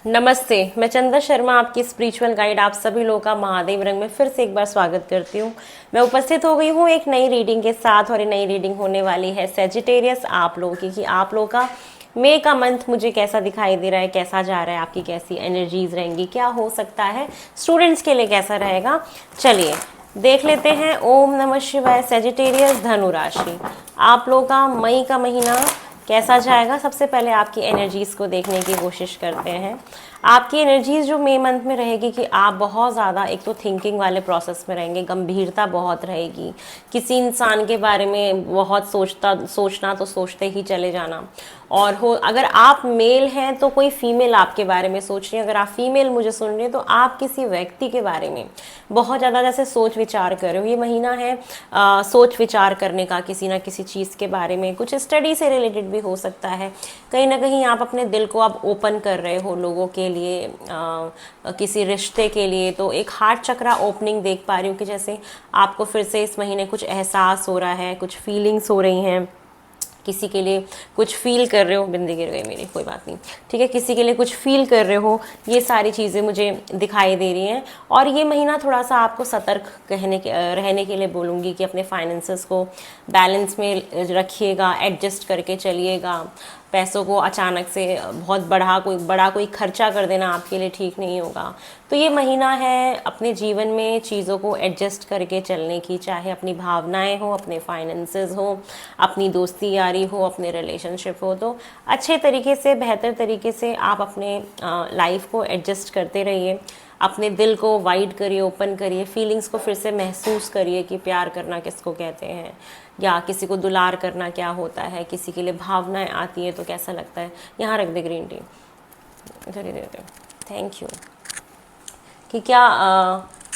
नमस्ते, मैं चंदा शर्मा आपकी स्पिरिचुअल गाइड आप सभी लोगों का महादेव रंग में फिर से एक बार स्वागत करती हूँ। मैं उपस्थित हो गई हूँ एक नई रीडिंग के साथ और ये नई रीडिंग होने वाली है सेजिटेरियस आप लोगों की, कि आप लोगों का मई का मंथ मुझे कैसा दिखाई दे रहा है, कैसा जा रहा है, आपकी कैसी एनर्जीज रहेंगी, क्या हो सकता है, स्टूडेंट्स के लिए कैसा रहेगा। चलिए देख लेते हैं। ओम नमः शिवाय। सेजिटेरियस धनु राशि, आप लोगों का मई का महीना कैसा जाएगा। सबसे पहले आपकी एनर्जीज़ को देखने की कोशिश करते हैं। आपकी एनर्जीज़ जो मई मंथ में रहेगी कि आप बहुत ज़्यादा एक तो थिंकिंग वाले प्रोसेस में रहेंगे, गंभीरता बहुत रहेगी, किसी इंसान के बारे में बहुत सोचना तो सोचते ही चले जाना। और हो अगर आप मेल हैं तो कोई फीमेल आपके बारे में सोच रही है, अगर आप फीमेल मुझे सुन रहे हैं तो आप किसी व्यक्ति के बारे में बहुत ज़्यादा जैसे सोच विचार कर रहे हो। ये महीना है सोच विचार करने का, किसी ना किसी चीज़ के बारे में, कुछ स्टडी से रिलेटेड भी हो सकता है। कहीं ना कहीं आप अपने दिल को अब ओपन कर रहे हो लोगों के लिए, किसी रिश्ते के लिए। तो एक हार्ट चक्रा ओपनिंग देख पा रही हूँ कि जैसे आपको फिर से इस महीने कुछ एहसास हो रहा है, कुछ फीलिंग्स हो रही हैं, किसी के लिए कुछ फील कर रहे हो। बिंदी गिर गई मेरी, कोई बात नहीं, ठीक है। किसी के लिए कुछ फील कर रहे हो, ये सारी चीज़ें मुझे दिखाई दे रही हैं। और ये महीना थोड़ा सा आपको सतर्क रहने के लिए बोलूँगी कि अपने फाइनेंसेस को बैलेंस में रखिएगा, एडजस्ट करके चलिएगा। पैसों को अचानक से बहुत बड़ा कोई खर्चा कर देना आपके लिए ठीक नहीं होगा। तो ये महीना है अपने जीवन में चीज़ों को एडजस्ट करके चलने की, चाहे अपनी भावनाएं हो, अपने फाइनेंसेस हो, अपनी दोस्ती यारी हो, अपने रिलेशनशिप हो, तो अच्छे तरीके से, बेहतर तरीके से आप अपने लाइफ को एडजस्ट करते रहिए। अपने दिल को वाइड करिए, ओपन करिए, फीलिंग्स को फिर से महसूस करिए कि प्यार करना किसको कहते हैं, या किसी को दुलार करना क्या होता है, किसी के लिए भावनाएं आती हैं तो कैसा लगता है। यहाँ रख दे ग्रीन टी, इधर ही दे दे, थैंक यू। कि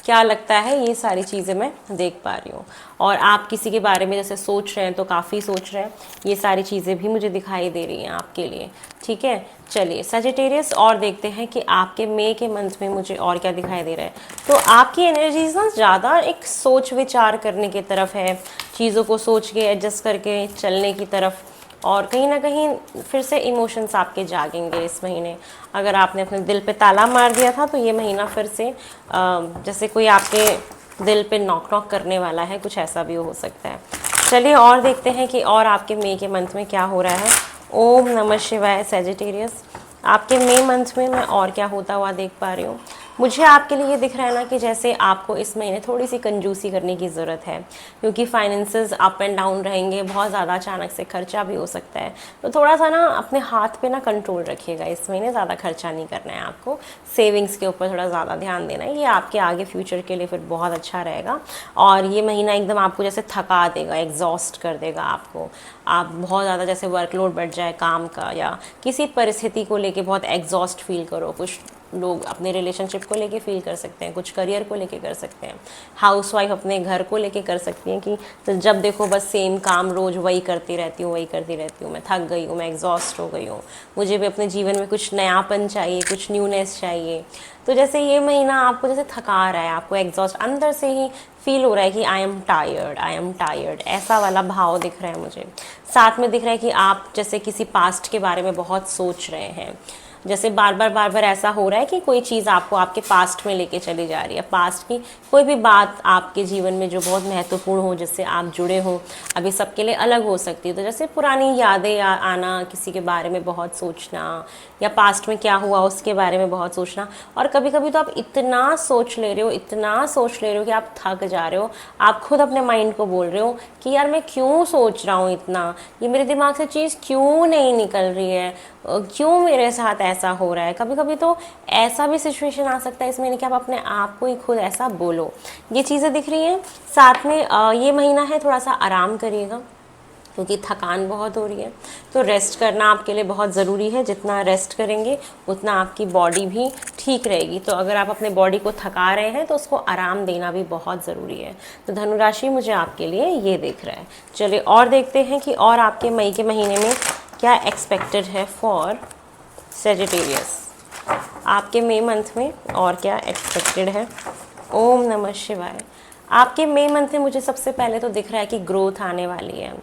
क्या लगता है, ये सारी चीज़ें मैं देख पा रही हूँ। और आप किसी के बारे में जैसे सोच रहे हैं तो काफ़ी सोच रहे हैं, ये सारी चीज़ें भी मुझे दिखाई दे रही हैं आपके लिए, ठीक है। चलिए सजिटेरियस और देखते हैं कि आपके मई के मंथ में मुझे और क्या दिखाई दे रहा है। तो आपकी एनर्जीज ना ज़्यादा एक सोच विचार करने की तरफ है, चीज़ों को सोच के एडजस्ट करके चलने की तरफ। और कहीं ना कहीं फिर से इमोशंस आपके जागेंगे इस महीने। अगर आपने अपने दिल पे ताला मार दिया था तो ये महीना फिर से जैसे कोई आपके दिल पे नॉक नॉक करने वाला है, कुछ ऐसा भी हो सकता है। चलिए और देखते हैं कि और आपके मई के मंथ में क्या हो रहा है। ओम नमः शिवाय। सेजिटेरियस, आपके मई मंथ में मैं और क्या होता हुआ देख पा रही हूँ। मुझे आपके लिए ये दिख रहा है ना कि जैसे आपको इस महीने थोड़ी सी कंजूसी करने की ज़रूरत है, क्योंकि फाइनेंसेस अप एंड डाउन रहेंगे, बहुत ज़्यादा अचानक से खर्चा भी हो सकता है। तो थोड़ा सा ना अपने हाथ पे ना कंट्रोल रखिएगा इस महीने, ज़्यादा खर्चा नहीं करना है आपको, सेविंग्स के ऊपर थोड़ा ज़्यादा ध्यान देना है। ये आपके आगे फ्यूचर के लिए फिर बहुत अच्छा रहेगा। और ये महीना एकदम आपको जैसे थका देगा, एग्जॉस्ट कर देगा आपको। आप बहुत ज़्यादा जैसे वर्कलोड बढ़ जाए काम का, या किसी परिस्थिति को लेके बहुत एग्जॉस्ट फील करो। कुछ लोग अपने रिलेशनशिप को लेके फील कर सकते हैं, कुछ करियर को लेके कर सकते हैं, हाउसवाइफ अपने घर को लेके कर सकती हैं कि तो जब देखो बस सेम काम रोज़ वही करती रहती हूँ, मैं थक गई हूँ, मैं एग्जॉस्ट हो गई हूँ, मुझे भी अपने जीवन में कुछ नयापन चाहिए, कुछ न्यूनेस चाहिए। तो जैसे ये महीना आपको जैसे थका रहा है, आपको एग्जॉस्ट अंदर से ही फील हो रहा है कि आई एम टायर्ड, ऐसा वाला भाव दिख रहा है मुझे। साथ में दिख रहा है कि आप जैसे किसी पास्ट के बारे में बहुत सोच रहे हैं, जैसे बार बार ऐसा हो रहा है कि कोई चीज़ आपको आपके पास्ट में लेके चली जा रही है। पास्ट की कोई भी बात आपके जीवन में जो बहुत महत्वपूर्ण हो, जिससे आप जुड़े हो, अभी सबके लिए अलग हो सकती है। तो जैसे पुरानी यादें आना, किसी के बारे में बहुत सोचना, या पास्ट में क्या हुआ उसके बारे में बहुत सोचना। और कभी कभी तो आप इतना सोच ले रहे हो कि आप थक जा रहे हो। आप खुद अपने माइंड को बोल रहे हो कि यार मैं क्यों सोच रहा हूँ इतना, ये मेरे दिमाग से चीज़ क्यों नहीं निकल रही है, क्यों मेरे साथ ऐसा हो रहा है। कभी कभी तो ऐसा भी सिचुएशन आ सकता है इसमें कि आप अपने आप को ही खुद ऐसा बोलो। ये चीज़ें दिख रही हैं। साथ में ये महीना है थोड़ा सा आराम करिएगा, क्योंकि थकान बहुत हो रही है। तो रेस्ट करना आपके लिए बहुत ज़रूरी है। जितना रेस्ट करेंगे उतना आपकी बॉडी भी ठीक रहेगी। तो अगर आप अपने बॉडी को थका रहे हैं तो उसको आराम देना भी बहुत ज़रूरी है। तो धनु राशि मुझे आपके लिए ये दिख रहा है। चलिए और देखते हैं कि और आपके मई के महीने में क्या एक्सपेक्टेड है फॉर सेजिटेरियस। आपके मई मंथ में और क्या एक्सपेक्टेड है। ओम नमः शिवाय। आपके मई मंथ में मुझे सबसे पहले तो दिख रहा है कि ग्रोथ आने वाली है।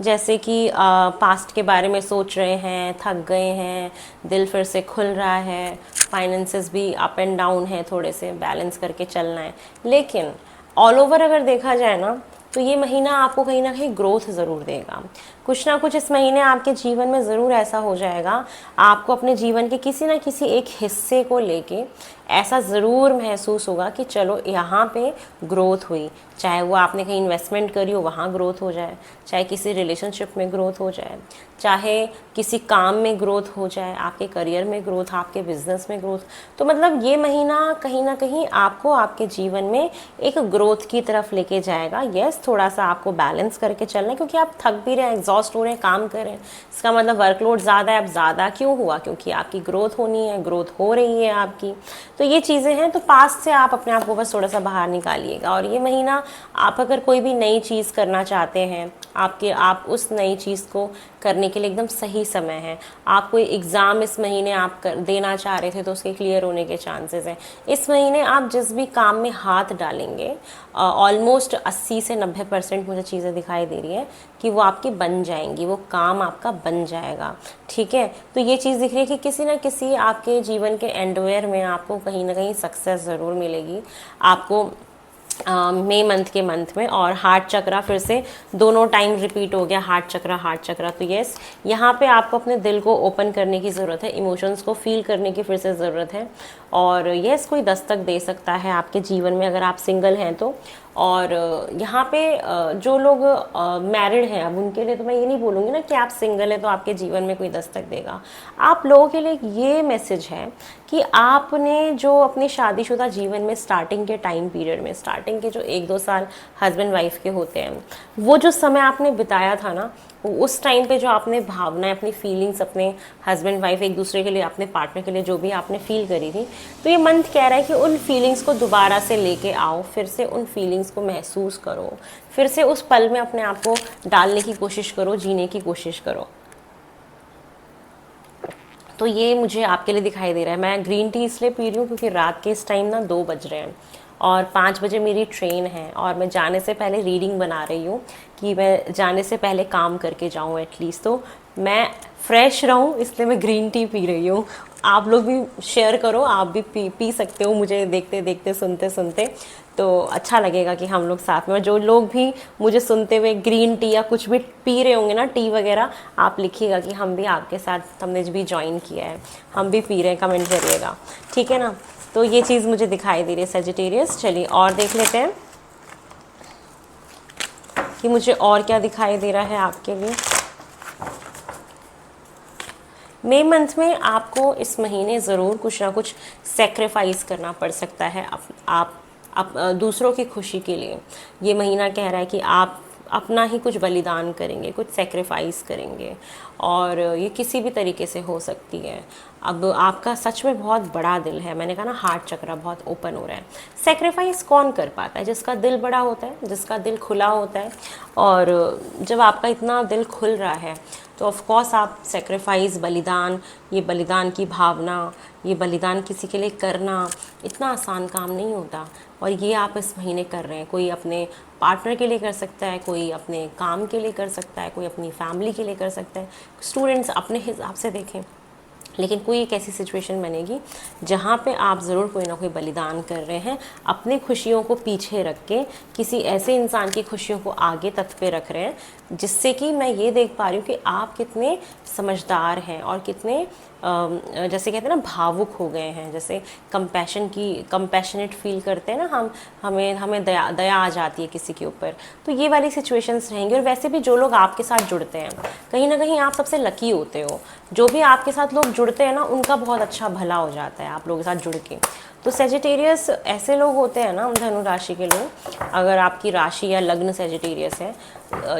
जैसे कि पास्ट के बारे में सोच रहे हैं, थक गए हैं, दिल फिर से खुल रहा है, फाइनेंसेस भी अप एंड डाउन है, थोड़े से बैलेंस करके चलना है। लेकिन ऑल ओवर अगर देखा जाए ना, तो ये महीना आपको कहीं ना कहीं ग्रोथ ज़रूर देगा। कुछ ना कुछ इस महीने आपके जीवन में ज़रूर ऐसा हो जाएगा, आपको अपने जीवन के किसी ना किसी एक हिस्से को लेके ऐसा ज़रूर महसूस होगा कि चलो यहाँ पे ग्रोथ हुई। चाहे वो आपने कहीं इन्वेस्टमेंट करी हो, वहाँ ग्रोथ हो जाए, चाहे किसी रिलेशनशिप में ग्रोथ हो जाए, चाहे किसी काम में ग्रोथ हो जाए, आपके करियर में ग्रोथ, आपके बिजनेस में ग्रोथ। तो मतलब ये महीना कहीं ना कहीं आपको आपके जीवन में एक ग्रोथ की तरफ लेके जाएगा। यस, थोड़ा सा आपको बैलेंस करके चलना है, क्योंकि आप थक भी रहे हैं, एग्जॉस्ट हो रहे हैं, काम कर रहे हैं। इसका मतलब वर्कलोड ज़्यादा है। अब ज़्यादा क्यों हुआ? क्योंकि आपकी ग्रोथ होनी है, ग्रोथ हो रही है आपकी। तो ये चीज़ें हैं, तो पास से आप अपने आप को बस थोड़ा सा बाहर निकालिएगा। और ये महीना आप अगर कोई भी नई चीज़ करना चाहते हैं, आप उस नई चीज़ को करने के लिए एकदम सही समय है। आप कोई एग्ज़ाम इस महीने आप देना चाह रहे थे तो उसके क्लियर होने के चांसेस हैं। इस महीने आप जिस भी काम में हाथ डालेंगे, ऑलमोस्ट 80 से 90% मुझे चीज़ें दिखाई दे रही है कि वो आपकी बन जाएंगी, वो काम आपका बन जाएगा। ठीक है, तो ये चीज़ दिख रही है कि किसी ना किसी आपके जीवन के एंडवेयर में आपको कहीं ना कहीं सक्सेस ज़रूर मिलेगी आपको मई मंथ के मंथ में। और हार्ट चक्रा फिर से दोनों टाइम रिपीट हो गया, हार्ट चक्रा। तो यस, यहाँ पे आपको अपने दिल को ओपन करने की ज़रूरत है, इमोशंस को फील करने की फिर से ज़रूरत है। और यस, कोई दस्तक दे सकता है आपके जीवन में अगर आप सिंगल हैं तो। और यहाँ पे जो लोग मैरिड हैं, अब उनके लिए तो मैं ये नहीं बोलूँगी ना कि आप सिंगल हैं तो आपके जीवन में कोई दस्तक देगा। आप लोगों के लिए ये मैसेज है कि आपने जो अपने शादीशुदा जीवन में स्टार्टिंग के टाइम पीरियड में, स्टार्टिंग के जो 1-2 साल हस्बैंड वाइफ के होते हैं, वो जो समय आपने बिताया था ना, उस टाइम पे जो आपने भावनाएं, अपनी फीलिंग्स अपने हस्बैंड वाइफ एक दूसरे के लिए, अपने पार्टनर के लिए जो भी आपने फील करी थी, तो ये मंथ कह रहा है कि उन फीलिंग्स को दोबारा से लेके आओ, फिर से उन फीलिंग्स को महसूस करो, फिर से उस पल में अपने आप को डालने की कोशिश करो, जीने की कोशिश करो। तो ये मुझे आपके लिए दिखाई दे रहा है। मैं ग्रीन टी इसलिए पी रही हूँ क्योंकि रात के इस टाइम ना 2 बज रहे हैं और 5 बजे मेरी ट्रेन है, और मैं जाने से पहले रीडिंग बना रही हूँ कि मैं जाने से पहले काम करके जाऊँ एटलीस्ट, तो मैं फ्रेश रहूँ, इसलिए मैं ग्रीन टी पी रही हूँ। आप लोग भी शेयर करो, आप भी पी सकते हो मुझे देखते देखते, सुनते सुनते, तो अच्छा लगेगा कि हम लोग साथ में, जो लोग भी मुझे सुनते हुए ग्रीन टी या कुछ भी पी रहे होंगे ना, टी वगैरह, आप लिखिएगा कि हम भी आपके साथ, हमने भी ज्वाइन किया है, हम भी पी रहे हैं, कमेंट करिएगा, ठीक है ना। तो ये चीज़ मुझे दिखाई दे रही है सेजिटेरियस। चलिए और देख लेते हैं कि मुझे और क्या दिखाई दे रहा है आपके लिए। मई मंथ में आपको इस महीने ज़रूर कुछ ना कुछ सेक्रीफाइस करना पड़ सकता है आप दूसरों की खुशी के लिए। ये महीना कह रहा है कि आप अपना ही कुछ बलिदान करेंगे, कुछ सेक्रीफाइस करेंगे, और ये किसी भी तरीके से हो सकती है। अब आपका सच में बहुत बड़ा दिल है, मैंने कहा ना हार्ट चक्रा बहुत ओपन हो रहा है। सेक्रीफाइस कौन कर पाता है? जिसका दिल बड़ा होता है, जिसका दिल खुला होता है। और जब आपका इतना दिल खुल रहा है तो ऑफ कोर्स आप सेक्रीफाइस, बलिदान, ये बलिदान की भावना, ये बलिदान किसी के लिए करना इतना आसान काम नहीं होता, और ये आप इस महीने कर रहे हैं। कोई अपने पार्टनर के लिए कर सकता है, कोई अपने काम के लिए कर सकता है, कोई अपनी फैमिली के लिए कर सकता है, स्टूडेंट्स अपने हिसाब से देखें। लेकिन कोई एक ऐसी सिचुएशन बनेगी जहाँ पे आप ज़रूर कोई ना कोई बलिदान कर रहे हैं, अपनी खुशियों को पीछे रख के किसी ऐसे इंसान की खुशियों को आगे तख्त पे रख रहे हैं, जिससे कि मैं ये देख पा रही हूँ कि आप कितने समझदार हैं और कितने जैसे कहते हैं ना भावुक हो गए हैं, जैसे कंपैशनेट फील करते हैं ना हमें दया आ जाती है किसी के ऊपर। तो ये वाली सिचुएशंस रहेंगी। और वैसे भी जो लोग आपके साथ जुड़ते हैं, कहीं ना कहीं आप सबसे लकी होते हो। जो भी आपके साथ लोग जुड़ते हैं ना, उनका बहुत अच्छा भला हो जाता है आप लोगों के साथ जुड़ के। तो सेजिटेरियस ऐसे लोग होते हैं ना, धनु राशि के लोग, अगर आपकी राशि या लग्न सेजिटेरियस है,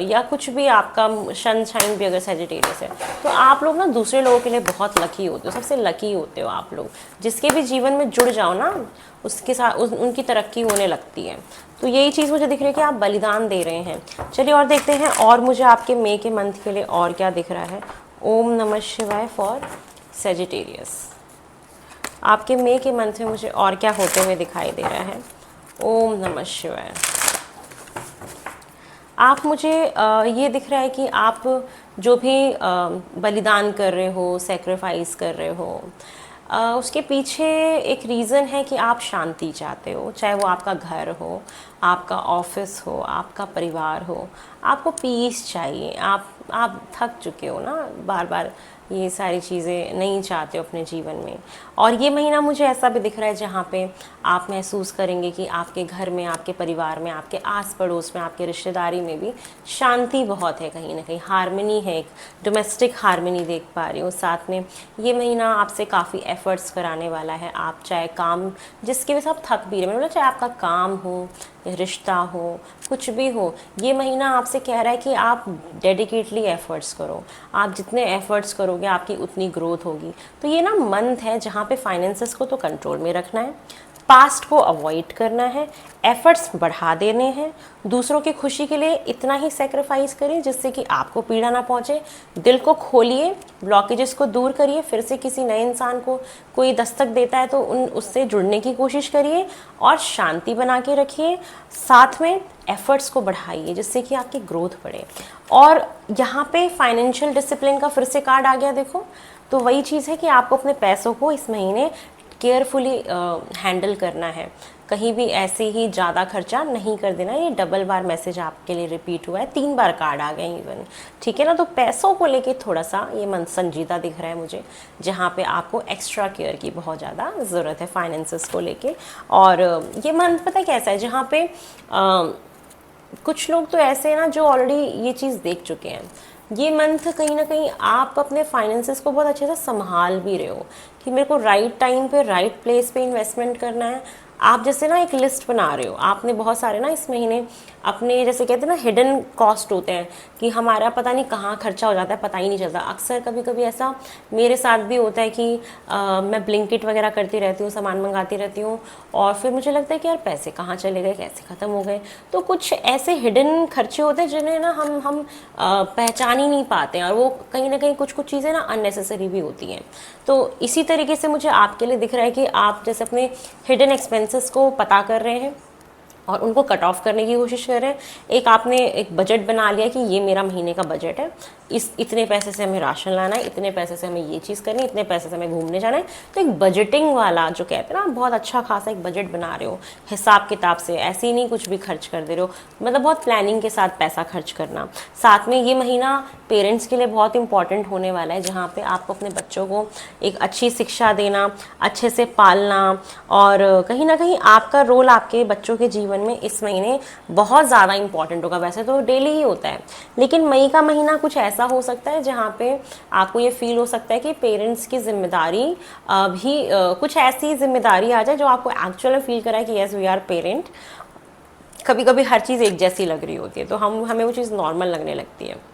या कुछ भी आपका सनशाइन भी अगर सेजिटेरियस है, तो आप लोग ना दूसरे लोगों के लिए बहुत लकी होते हो, सबसे लकी होते हो आप लोग। जिसके भी जीवन में जुड़ जाओ ना, उसके साथ उनकी तरक्की होने लगती है। तो यही चीज़ मुझे दिख रही है कि आप बलिदान दे रहे हैं। चलिए और देखते हैं और मुझे आपके मई के मंथ के लिए और क्या दिख रहा है। ओम नमः शिवाय फॉर सेजिटेरियस। आपके मई के मंथ में मुझे और क्या होते हुए दिखाई दे रहा है। ओम नमः शिवाय। आप मुझे ये दिख रहा है कि आप जो भी बलिदान कर रहे हो, सेक्रीफाइस कर रहे हो, उसके पीछे एक रीज़न है कि आप शांति चाहते हो, चाहे वो आपका घर हो, आपका ऑफिस हो, आपका परिवार हो, आपको पीस चाहिए। आप थक चुके हो ना, बार बार ये सारी चीज़ें नहीं चाहते हो अपने जीवन में। और ये महीना मुझे ऐसा भी दिख रहा है जहाँ पे आप महसूस करेंगे कि आपके घर में, आपके परिवार में, आपके आस पड़ोस में, आपके रिश्तेदारी में भी शांति बहुत है, कहीं ना कहीं हारमनी है, एक डोमेस्टिक हारमनी देख पा रही हूँ। साथ में ये महीना आपसे काफ़ी एफर्ट्स कराने वाला है। आप चाहे काम जिसकी वजह से आप थक भी रहे, मतलब चाहे आपका काम हो, रिश्ता हो, कुछ भी हो, ये महीना आपसे कह रहा है कि आप डेडिकेटली एफर्ट्स करो। आप जितने एफर्ट्स करोगे आपकी उतनी ग्रोथ होगी। तो ये ना मंथ है जहाँ पे फाइनेंसेस को तो कंट्रोल में रखना है, पास्ट को अवॉइड करना है, एफर्ट्स बढ़ा देने हैं, दूसरों की खुशी के लिए इतना ही सेक्रीफाइस करें जिससे कि आपको पीड़ा ना पहुंचे। दिल को खोलिए, ब्लॉकेजेस को दूर करिए। फिर से किसी नए इंसान को कोई दस्तक देता है तो उससे जुड़ने की कोशिश करिए और शांति बना के रखिए। साथ में एफर्ट्स को बढ़ाइए जिससे कि आपकी ग्रोथ बढ़े। और यहाँ पे फाइनेंशियल डिसिप्लिन का फिर से कार्ड आ गया, देखो। तो वही चीज़ है कि आपको अपने पैसों को इस महीने केयरफुली हैंडल करना है। कहीं भी ऐसे ही ज़्यादा खर्चा नहीं कर देना। ये डबल बार मैसेज आपके लिए रिपीट हुआ है, 3 बार कार्ड आ गए इवन, ठीक है ना। तो पैसों को लेके थोड़ा सा ये मन संजीदा दिख रहा है मुझे, जहाँ पे आपको एक्स्ट्रा केयर की बहुत ज़्यादा ज़रूरत है फाइनेंसेस को लेके। और ये मंथ पता है कैसा है, जहाँ पे कुछ लोग तो ऐसे हैं ना जो ऑलरेडी ये चीज़ देख चुके हैं। ये मंथ कहीं ना कहीं आप अपने फाइनेंसेस को बहुत अच्छे से संभाल भी रहे हो कि मेरे को राइट टाइम पे राइट प्लेस पे इन्वेस्टमेंट करना है। आप जैसे ना एक लिस्ट बना रहे हो, आपने बहुत सारे ना इस महीने अपने, जैसे कहते हैं ना, हिडन कॉस्ट होते हैं कि हमारा पता नहीं कहाँ खर्चा हो जाता है, पता ही नहीं चलता। अक्सर कभी कभी ऐसा मेरे साथ भी होता है कि मैं ब्लिंकिट वगैरह करती रहती हूँ, सामान मंगाती रहती हूँ, और फिर मुझे लगता है कि यार पैसे कहाँ चले गए, कैसे ख़त्म हो गए। तो कुछ ऐसे हिडन खर्चे होते हैं जिन्हें ना हम पहचान ही नहीं पाते हैं, और वो कहीं ना कहीं कुछ कुछ चीज़ें ना अननेसेसरी भी होती हैं। तो इसी तरीके से मुझे आपके लिए दिख रहा है कि आप जैसे अपने हिडन एक्सपेंसेस को पता कर रहे हैं और उनको कट ऑफ करने की कोशिश कर रहे हैं। एक आपने एक बजट बना लिया कि ये मेरा महीने का बजट है, इतने पैसे से हमें राशन लाना है, इतने पैसे से हमें ये चीज़ करनी है, इतने पैसे से हमें घूमने जाना है। तो एक बजटिंग वाला जो कहते हैं ना, बहुत अच्छा खासा एक बजट बना रहे हो हिसाब किताब से, ऐसे ही नहीं कुछ भी खर्च कर दे रहे हो, मतलब बहुत प्लानिंग के साथ पैसा खर्च करना। साथ में ये महीना पेरेंट्स के लिए बहुत इंपॉर्टेंट होने वाला है, जहाँ पे आपको अपने बच्चों को एक अच्छी शिक्षा देना, अच्छे से पालना, और कहीं ना कहीं आपका रोल आपके बच्चों के जीवन में इस महीने बहुत ज़्यादा इंपॉर्टेंट होगा। वैसे तो डेली ही होता है, लेकिन मई का महीना कुछ ऐसा हो सकता है जहाँ पे आपको ये फील हो सकता है कि पेरेंट्स की जिम्मेदारी भी कुछ ऐसी जिम्मेदारी आ जाए जो आपको एक्चुअल में फील कराए कि यस वी आर पेरेंट। कभी कभी हर चीज़ एक जैसी लग रही होती है तो हमें वो चीज़ नॉर्मल लगने लगती है।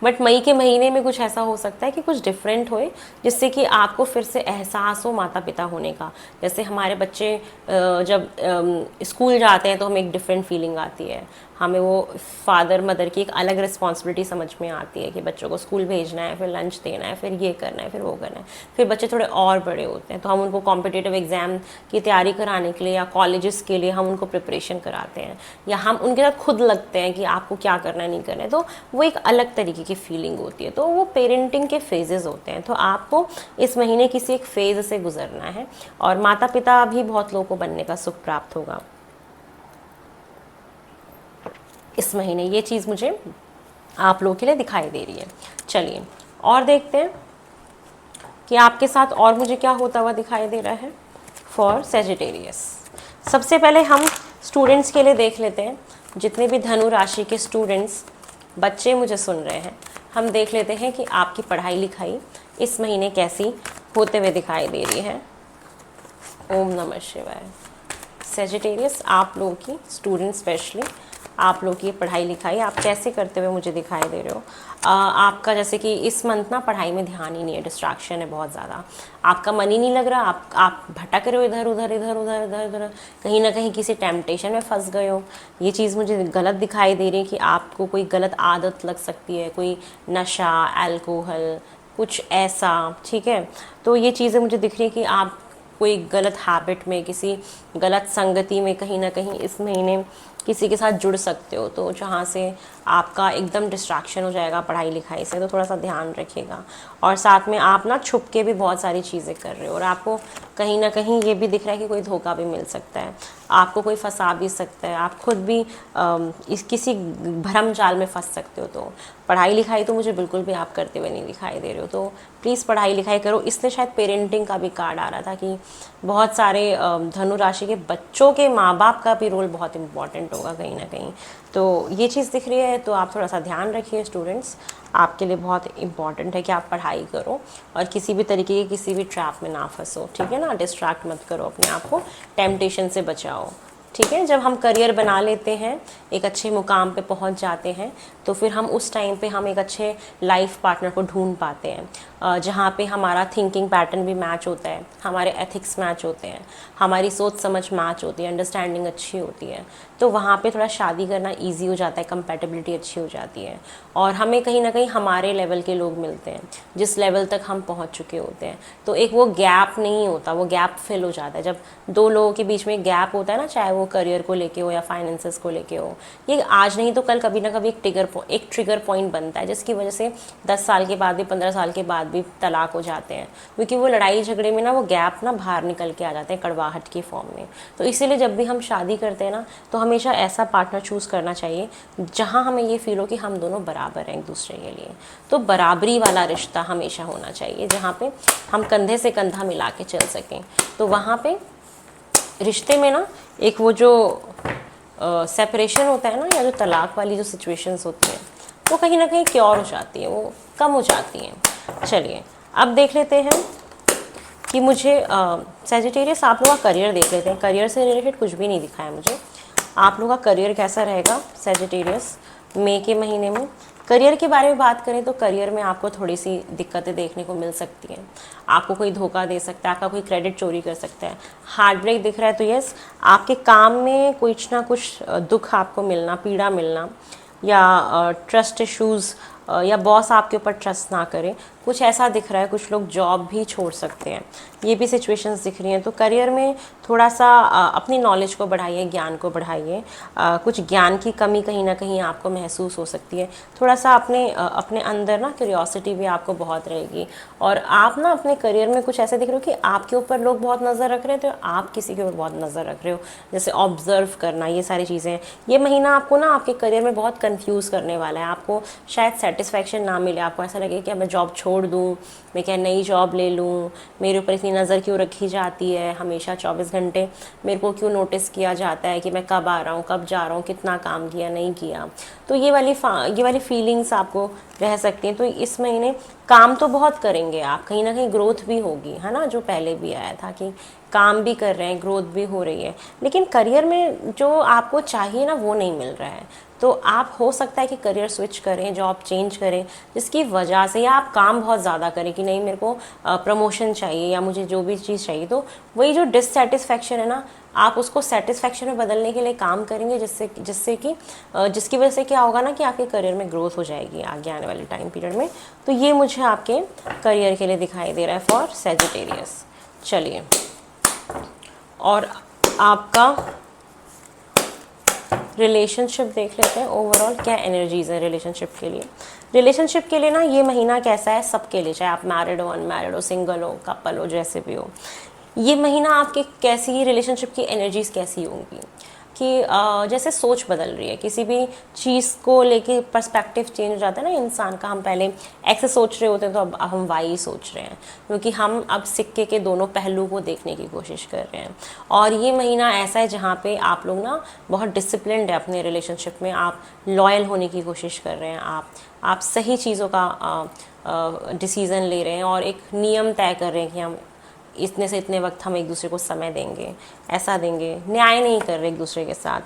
बट मई के महीने में कुछ ऐसा हो सकता है कि कुछ डिफरेंट होए, जिससे कि आपको फिर से एहसास हो माता पिता होने का। जैसे हमारे बच्चे जब स्कूल जाते हैं तो हमें एक डिफरेंट फीलिंग आती है, हमें वो फादर मदर की एक अलग रिस्पॉन्सिबिलिटी समझ में आती है कि बच्चों को स्कूल भेजना है, फिर लंच देना है, फिर ये करना है, फिर वो करना है। फिर बच्चे थोड़े और बड़े होते हैं तो हम उनको कॉम्पिटिटिव एग्ज़ाम की तैयारी कराने के लिए या कॉलेजेस के लिए हम उनको प्रिपरेशन कराते हैं, या हम उनके साथ खुद लगते हैं कि आपको क्या करना है, नहीं करना है। तो वो एक अलग तरीके की फीलिंग होती है। तो वो पेरेंटिंग के फेजेस होते हैं। तो आपको इस महीने किसी एक फेज से गुजरना है, और माता पिता भी बहुत लोगों को बनने का सुख प्राप्त होगा इस महीने। ये चीज़ मुझे आप लोगों के लिए दिखाई दे रही है। चलिए और देखते हैं कि आपके साथ और मुझे क्या होता हुआ दिखाई दे रहा है फॉर सेजिटेरियस। सबसे पहले हम स्टूडेंट्स के लिए देख लेते हैं, जितने भी धनु राशि के स्टूडेंट्स बच्चे मुझे सुन रहे हैं, हम देख लेते हैं कि आपकी पढ़ाई लिखाई इस महीने कैसी होते हुए दिखाई दे रही है। ओम नमः शिवाय। सेजिटेरियस, आप लोगों की स्टूडेंट स्पेशली आप लोग की पढ़ाई लिखाई आप कैसे करते हुए मुझे दिखाई दे रहे हो। आपका जैसे कि इस मंथ ना पढ़ाई में ध्यान ही नहीं है, डिस्ट्रैक्शन है बहुत ज़्यादा, आपका मन ही नहीं लग रहा, आप भटक रहे हो इधर उधर इधर उधर इधर उधर, कहीं ना कहीं किसी टेम्पटेशन में फंस गए हो। ये चीज़ मुझे गलत दिखाई दे रही है कि आपको कोई गलत आदत लग सकती है, कोई नशा, अल्कोहल, कुछ ऐसा, ठीक है। तो ये चीज़ें मुझे दिख रही है कि आप कोई गलत हैबिट में, किसी गलत संगति में कहीं ना कहीं इस महीने किसी के साथ जुड़ सकते हो, तो जहाँ से आपका एकदम डिस्ट्रैक्शन हो जाएगा पढ़ाई लिखाई से, तो थोड़ा सा ध्यान रखिएगा। और साथ में आप ना छुप के भी बहुत सारी चीज़ें कर रहे हो और आपको कहीं ना कहीं ये भी दिख रहा है कि कोई धोखा भी मिल सकता है, आपको कोई फंसा भी सकता है, आप खुद भी इस किसी भ्रम जाल में फंस सकते हो। तो पढ़ाई लिखाई तो मुझे बिल्कुल भी आप करते हुए नहीं दिखाई दे रहे हो, तो प्लीज़ पढ़ाई लिखाई करो। इसलिए शायद पेरेंटिंग का भी कार्ड आ रहा था कि बहुत सारे धनु राशि के बच्चों के माँ बाप का भी रोल बहुत इंपॉर्टेंट होगा कहीं ना कहीं, तो ये चीज़ दिख रही है। तो आप थोड़ा सा ध्यान रखिए इंस्टूडेंट्स, आपके लिए बहुत इंपॉर्टेंट है कि आप पढ़ाई करो और किसी भी तरीके के किसी भी ट्रैप में ना फंसो, ठीक है ना। डिस्ट्रैक्ट मत करो अपने आप को, टेम्पटेशन से बचाओ, ठीक है। जब हम करियर बना लेते हैं, एक अच्छे मुकाम पे पहुंच जाते हैं, तो फिर हम उस टाइम पे हम एक अच्छे लाइफ पार्टनर को ढूंढ पाते हैं जहाँ पे हमारा थिंकिंग पैटर्न भी मैच होता है, हमारे एथिक्स मैच होते हैं, हमारी सोच समझ मैच होती है, अंडरस्टैंडिंग अच्छी होती है, तो वहाँ पे थोड़ा शादी करना ईजी हो जाता है, कंपेटेबिलिटी अच्छी हो जाती है और हमें कहीं ना कहीं हमारे लेवल के लोग मिलते हैं जिस लेवल तक हम पहुँच चुके होते हैं। तो एक वो गैप नहीं होता, वो गैप फिल हो जाता है। जब दो लोगों के बीच में गैप होता है ना, चाहे वो करियर को लेके हो या फाइनेंसेस को लेके हो, ये आज नहीं तो कल कभी ना कभी एक ट्रिगर पॉइंट बनता है, जिसकी वजह से 10 साल के बाद भी 15 साल के बाद भी तलाक हो जाते हैं, क्योंकि वो लड़ाई झगड़े में ना वो गैप ना बाहर निकल के आ जाते हैं कड़वाहट के फॉर्म में। तो इसीलिए जब भी हम शादी करते हैं ना, तो हमेशा ऐसा पार्टनर चूज़ करना चाहिए जहाँ हमें ये फील हो कि हम दोनों बराबर हैं एक दूसरे के लिए। तो बराबरी वाला रिश्ता हमेशा होना चाहिए जहाँ पे हम कंधे से कंधा मिला के चल सकें। तो वहाँ पे रिश्ते में ना एक वो जो सेपरेशन होता है ना, या जो तलाक वाली जो सिचुएशंस होती हैं, वो कहीं ना कहीं क्योर हो जाती है, वो कम हो जाती हैं। चलिए अब देख लेते हैं कि मुझे सैजिटेरियस आप लोगों का करियर देख लेते हैं। करियर से रिलेटेड कुछ भी नहीं दिखा है मुझे, आप लोगों का करियर कैसा रहेगा सैजिटेरियस मई के महीने में। करियर के बारे में बात करें तो करियर में आपको थोड़ी सी दिक्कतें देखने को मिल सकती हैं, आपको कोई धोखा दे सकता है, आपका कोई क्रेडिट चोरी कर सकता है, हार्ट ब्रेक दिख रहा है। तो यस, आपके काम में कुछ ना कुछ दुख आपको मिलना, पीड़ा मिलना, या ट्रस्ट इश्यूज़, या बॉस आपके ऊपर ट्रस्ट ना करे, कुछ ऐसा दिख रहा है। कुछ लोग जॉब भी छोड़ सकते हैं, ये भी सिचुएशंस दिख रही हैं। तो करियर में थोड़ा सा अपनी नॉलेज को बढ़ाइए, ज्ञान को बढ़ाइए। कुछ ज्ञान की कमी कहीं ना कहीं आपको महसूस हो सकती है। थोड़ा सा अपने अंदर ना क्यूरियोसिटी भी आपको बहुत रहेगी, और आप ना अपने करियर में कुछ ऐसे दिख रहे हो कि आपके ऊपर लोग बहुत नज़र रख रहे हैं, तो आप किसी के ऊपर बहुत नज़र रख रहे हो, जैसे ऑब्जर्व करना, ये सारी चीज़ें। ये महीना आपको ना आपके करियर में बहुत कन्फ्यूज़ करने वाला है। आपको शायद सेटिस्फैक्शन ना मिले, आपको ऐसा लगे कि मैं जॉब छोड़ दूँ, मैं क्या नई जॉब ले लूँ, मेरे ऊपर इतनी नज़र क्यों रखी जाती है, हमेशा 24 घंटे मेरे को क्यों नोटिस किया जाता है कि मैं कब आ रहा हूँ, कब जा रहा हूँ, कितना काम किया नहीं किया। तो ये वाली फीलिंग्स आपको रह सकती हैं। तो इस महीने काम तो बहुत करेंगे आप, कहीं ना कहीं ग्रोथ भी होगी, है ना, जो पहले भी आया था कि काम भी कर रहे हैं, ग्रोथ भी हो रही है, लेकिन करियर में जो आपको चाहिए ना वो नहीं मिल रहा है। तो आप हो सकता है कि करियर स्विच करें, जॉब चेंज करें, जिसकी वजह से, या आप काम बहुत ज़्यादा करें कि नहीं मेरे को प्रमोशन चाहिए या मुझे जो भी चीज़ चाहिए, तो वही जो डिससेटिस्फैक्शन है ना, आप उसको सेटिस्फैक्शन में बदलने के लिए काम करेंगे, जिसकी वजह से क्या होगा ना कि आपके करियर में ग्रोथ हो जाएगी आगे आने वाले टाइम पीरियड में। तो ये मुझे आपके करियर के लिए दिखाई दे रहा है फॉर सैजिटेरियस। चलिए, और आपका रिलेशनशिप देख लेते हैं, ओवरऑल क्या एनर्जीज है रिलेशनशिप के लिए। रिलेशनशिप के लिए ना ये महीना कैसा है सबके लिए, चाहे आप मैरिड हो, अनमैरिड हो, सिंगल हो, कपल हो, जैसे भी हो, ये महीना आपके कैसी रिलेशनशिप की एनर्जीज कैसी होंगी कि जैसे सोच बदल रही है, किसी भी चीज़ को लेके पर्सपेक्टिव चेंज हो जाता है ना इंसान का। हम पहले एक्स सोच रहे होते हैं, तो अब हम वाई सोच रहे हैं, क्योंकि हम अब सिक्के के दोनों पहलू को देखने की कोशिश कर रहे हैं। और ये महीना ऐसा है जहाँ पे आप लोग ना बहुत डिसिप्लिन्ड है अपने रिलेशनशिप में, आप लॉयल होने की कोशिश कर रहे हैं, आप सही चीज़ों का डिसीज़न ले रहे हैं और एक नियम तय कर रहे हैं कि हम इतने से इतने वक्त हम एक दूसरे को समय देंगे, ऐसा देंगे, न्याय नहीं कर रहे एक दूसरे के साथ।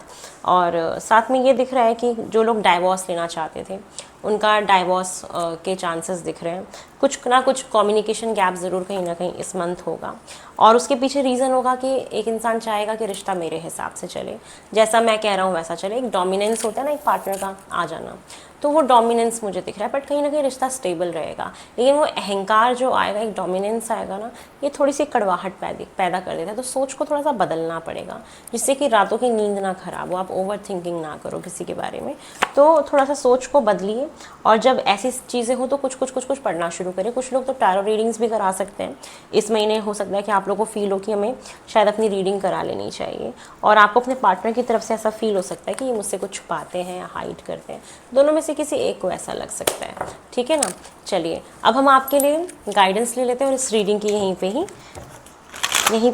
और साथ में ये दिख रहा है कि जो लोग डाइवोर्स लेना चाहते थे उनका डाइवोर्स के चांसेस दिख रहे हैं। कुछ ना कुछ कम्युनिकेशन गैप ज़रूर कहीं ना कहीं इस मंथ होगा, और उसके पीछे रीज़न होगा कि एक इंसान चाहेगा कि रिश्ता मेरे हिसाब से चले, जैसा मैं कह रहा हूँ वैसा चले। एक डोमिनेंस होता है ना एक पार्टनर का आ जाना, तो वो डोमिनेंस मुझे दिख रहा है, बट कहीं ना कहीं रिश्ता स्टेबल रहेगा। लेकिन वो अहंकार जो आएगा, एक डोमिनेंस आएगा ना, ये थोड़ी सी कड़वाहट पैदा कर देता है। तो सोच को थोड़ा सा बदलना पड़ेगा, जिससे कि रातों की नींद ना खराब हो, आप ओवर थिंकिंग ना करो किसी के बारे में। तो थोड़ा सा सोच को बदलिए, और जब ऐसी चीज़ें हो तो कुछ पढ़ना शुरू करें। कुछ लोग तो टैरो रीडिंग्स भी करा सकते हैं। इस महीने हो सकता है कि आप लोगों को फील हो कि हमें शायद अपनी रीडिंग करा लेनी चाहिए, और आपको अपने पार्टनर की तरफ से ऐसा फील हो सकता है कि ये मुझसे कुछ छुपाते हैं या हाइड करते हैं। दोनों में से किसी एक को ऐसा लग सकता है, ठीक है ना। चलिए अब हम आपके लिए गाइडेंस ले लेते हैं, और इस रीडिंग की यहीं पे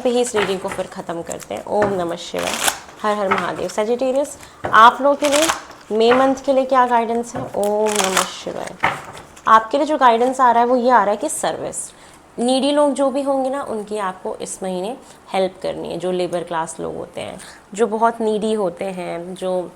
ही इस रीडिंग को फिर ख़त्म करते हैं। ओम नमः शिवाय, हर हर महादेव। सजिटेरियस, आप लोगों के लिए मई मंथ के लिए क्या गाइडेंस है? ओम नमः शिवाय। आपके लिए जो गाइडेंस आ रहा है वो ये आ रहा है कि सर्विस, नीडी लोग जो भी होंगे ना, उनकी आपको इस महीने हेल्प करनी है। जो लेबर क्लास लोग होते हैं, जो बहुत नीडी होते हैं, जो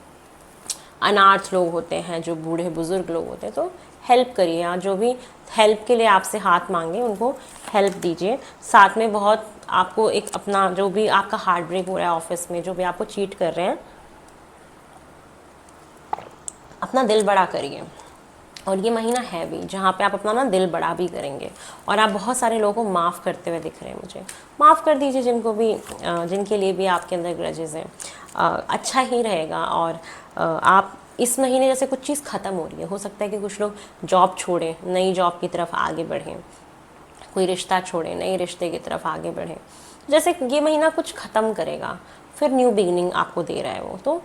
अनाथ लोग होते हैं, जो बूढ़े बुजुर्ग लोग होते हैं, तो हेल्प करिए। या जो भी हेल्प के लिए आपसे हाथ मांगे उनको हेल्प दीजिए। साथ में बहुत आपको एक अपना, जो भी आपका हार्ट ब्रेक हो रहा है ऑफिस में, जो भी आपको चीट कर रहे हैं, अपना दिल बड़ा करिए। और ये महीना है भी जहाँ पे आप अपना ना दिल बड़ा भी करेंगे, और आप बहुत सारे लोगों को माफ़ करते हुए दिख रहे हैं मुझे। माफ़ कर दीजिए जिनको भी, जिनके लिए भी आपके अंदर ग्रजेस हैं। अच्छा ही रहेगा। और आप इस महीने जैसे कुछ चीज़ ख़त्म हो रही है, हो सकता है कि कुछ लोग जॉब छोड़ें, नई जॉब की तरफ आगे बढ़ें, कोई रिश्ता छोड़ें, नए रिश्ते की तरफ आगे बढ़ें। जैसे ये महीना कुछ ख़त्म करेगा, फिर न्यू बिगिनिंग आपको दे रहा है वो। तो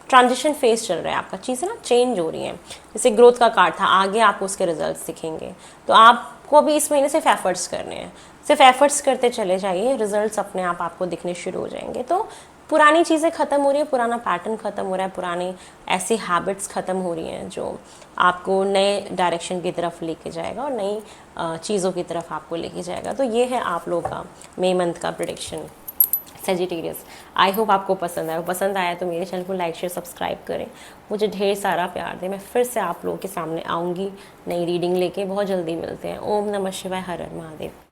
ट्रांजिशन फेज चल रहा है आपका, चीज़ें ना चेंज हो रही हैं। जैसे ग्रोथ का कार्ड था, आगे आपको उसके रिजल्ट्स दिखेंगे। तो आपको भी इस महीने सिर्फ एफर्ट्स करने हैं, सिर्फ एफर्ट्स करते चले जाइए, रिजल्ट्स अपने आप आपको दिखने शुरू हो जाएंगे। तो पुरानी चीज़ें ख़त्म हो रही है, पुराना पैटर्न ख़त्म हो रहा है, पुरानी ऐसी हैबिट्स ख़त्म हो रही हैं जो आपको नए डायरेक्शन की तरफ लेके जाएगा, और नई चीज़ों की तरफ आपको लेके जाएगा। तो ये है आप लोगों का मई मंथ का प्रेडिक्शन सेजिटेरियस। आई होप आपको पसंद आया तो मेरे चैनल को लाइक शेयर सब्सक्राइब करें, मुझे ढेर सारा प्यार दें। मैं फिर से आप लोगों के सामने आऊँगी नई रीडिंग लेके, बहुत जल्दी मिलते हैं। ओम नमः शिवाय, हर हर महादेव।